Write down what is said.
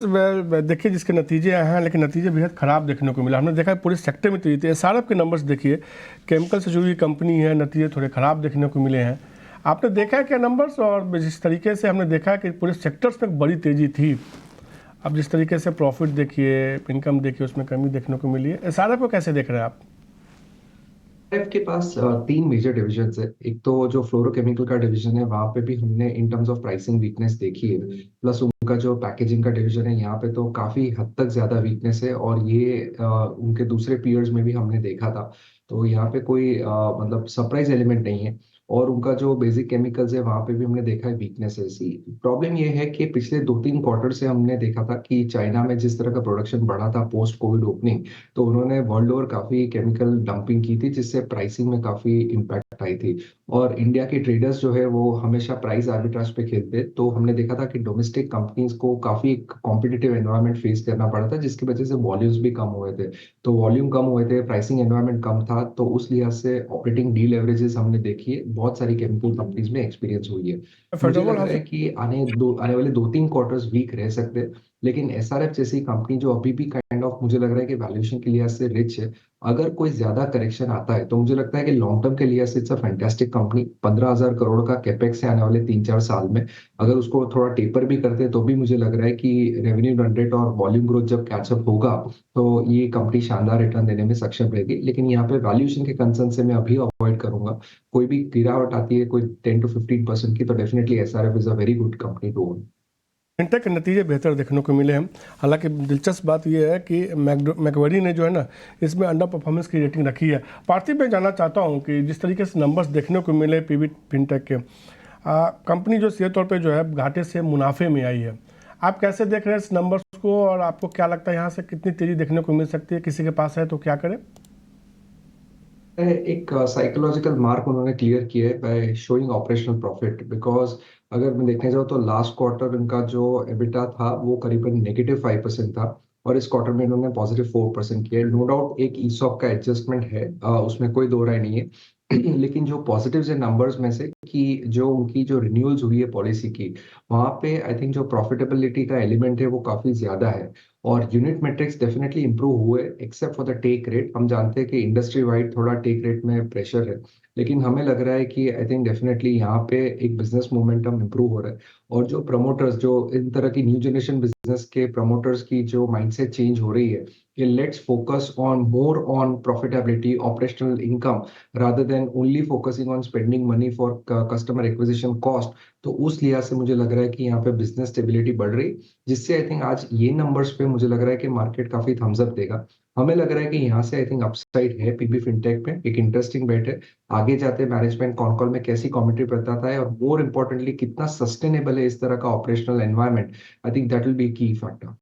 देखिए जिसके नतीजे आए हैं, लेकिन नतीजे बेहद ख़राब देखने को मिला। हमने देखा है पूरे सेक्टर में तेजी। एसआरएफ के नंबर्स देखिए, केमिकल से जुड़ी कंपनी है, नतीजे थोड़े ख़राब देखने को मिले हैं। आपने देखा है क्या नंबर्स? और जिस तरीके से हमने देखा कि पूरे सेक्टर्स में बड़ी तेज़ी थी, अब जिस तरीके से प्रॉफिट देखिए, इनकम देखिए, उसमें कमी देखने को मिली है। एसआरएफ को कैसे देख रहे हैं आप? एफ के पास तीन मेजर डिविजन है। एक तो जो फ्लोरोकेमिकल का डिवीजन है, वहां पे भी हमने in terms of pricing weakness देखी है। प्लस उनका जो पैकेजिंग का डिवीजन है, यहाँ पे तो काफी हद तक ज्यादा वीकनेस है, और ये उनके दूसरे पीयर्स में भी हमने देखा था। तो यहाँ पे कोई मतलब सरप्राइज एलिमेंट नहीं है। और उनका जो बेसिक केमिकल्स है, वहां पे भी हमने देखा है वीकनेस है। सी प्रॉब्लम ये है कि पिछले 2-3 क्वार्टर से हमने देखा था कि चाइना में जिस तरह का प्रोडक्शन बढ़ा था पोस्ट कोविड ओपनिंग, तो उन्होंने वर्ल्ड ओवर काफी केमिकल डंपिंग की थी, जिससे प्राइसिंग में काफी इम्पैक्ट आई थी। और इंडिया के ट्रेडर्स जो है वो हमेशा प्राइस आर्बिट्राज पे खेलते, तो हमने देखा था कि डोमेस्टिक कंपनीज को काफी कॉम्पिटिटिव एनवायरनमेंट फेस करना पड़ा था, जिसकी वजह से वॉल्यूम्स भी कम हुए थे। तो वॉल्यूम कम हुए थे, प्राइसिंग एनवायरनमेंट कम था, तो उस लिहाज से ऑपरेटिंग डीलेवरेजेस हमने देखी है, बहुत सारी केमिकल कंपनीज में एक्सपीरियंस हुई है। मुझे फर्स्ट लग रहा ऑफ है कि आने वाले 2-3 क्वार्टर्स वीक रह सकते हैं। लेकिन एसआरएफ जैसी कंपनी जो अभी भी काइंड ऑफ मुझे लग रहा है कि वैल्यूएशन के लिहाज से रिच है, अगर कोई ज्यादा करेक्शन आता है तो मुझे लगता है कि लॉन्ग टर्म के लिहाज से it's a fantastic company. 15,000 crore का कैपेक्स है आने वाले 3-4 साल में। अगर उसको थोड़ा टेपर भी करते हैं तो भी मुझे लग रहा है कि रेवेन्यू रन रेट और वॉल्यूम ग्रोथ जब कैचअप होगा, तो ये कंपनी शानदार रिटर्न देने में सक्षम रहेगी। लेकिन यहाँ पे वैल्यूएशन के कंसर्न से मैं अभी अवॉइड करूंगा। कोई भी गिरावट आती है कोई 10 to 15% की, तो definitely SRF is a very good company to own. Fintech के नतीजे बेहतर देखने को मिले हैं। हालांकि दिलचस्प बात यह है कि मैकवरी ने जो है ना, इसमें अंडर परफॉर्मेंस की रेटिंग रखी है। पार्थिव, मैं जानना चाहता हूं कि जिस तरीके से नंबर्स देखने को मिले पीवी फिनटेक के, कंपनी जो सीधे तौर पे जो है घाटे से मुनाफे में आई है। आप कैसे देख रहे हैं इस नंबर्स को, और आपको क्या लगता है यहाँ से कितनी तेज़ी देखने को मिल सकती है? किसी के पास है तो क्या करें? एक साइकोलॉजिकल मार्क उन्होंने क्लियर किया है by showing operational profit. Because अगर मैं देखने जाऊँ तो लास्ट क्वार्टर उनका जो एबिटा था वो करीबन -5% था, और इस क्वार्टर में इन्होंने +4% किया है। नो डाउट एक ईसॉप का एडजस्टमेंट है, उसमें कोई दो राय नहीं है। लेकिन जो पॉजिटिव्स है नंबर्स में से, कि जो उनकी जो रिन्यूअल्स हुई है पॉलिसी की, वहां पे आई थिंक जो प्रॉफिटेबिलिटी का एलिमेंट है वो काफी ज्यादा है। और यूनिट मेट्रिक्स डेफिनेटली इंप्रूव हुए, except for the take rate. हम जानते हैं कि इंडस्ट्री वाइड थोड़ा टेक रेट में प्रेशर है, लेकिन हमें लग रहा है कि आई थिंक डेफिनेटली यहाँ पे एक बिजनेस मोमेंटम इंप्रूव हो रहा है। और जो प्रमोटर्स, जो इन तरह की न्यू जनरेशन बिजनेस के प्रमोटर्स की जो माइंडसेट चेंज हो रही है कि let's focus on more on profitability, operational income, rather than only focusing on spending money for customer acquisition cost. तो उस लिहाज से मुझे लग रहा है कि यहाँ पे बिजनेस स्टेबिलिटी बढ़ रही, जिससे आई थिंक आज ये नंबर्स पे मुझे लग रहा है कि मार्केट काफी थम्स अप देगा। हमें लग रहा है कि यहाँ से आई थिंक अपसाइड है पीबी फिनटेक में, एक इंटरेस्टिंग बेट है। आगे जाते मैनेजमेंट कॉन कॉल में कैसी कमेंट्री बताता है, और मोर इम्पोर्टेंटली कितना सस्टेनेबल है इस तरह का operational environment, I think that will be की फैक्टर।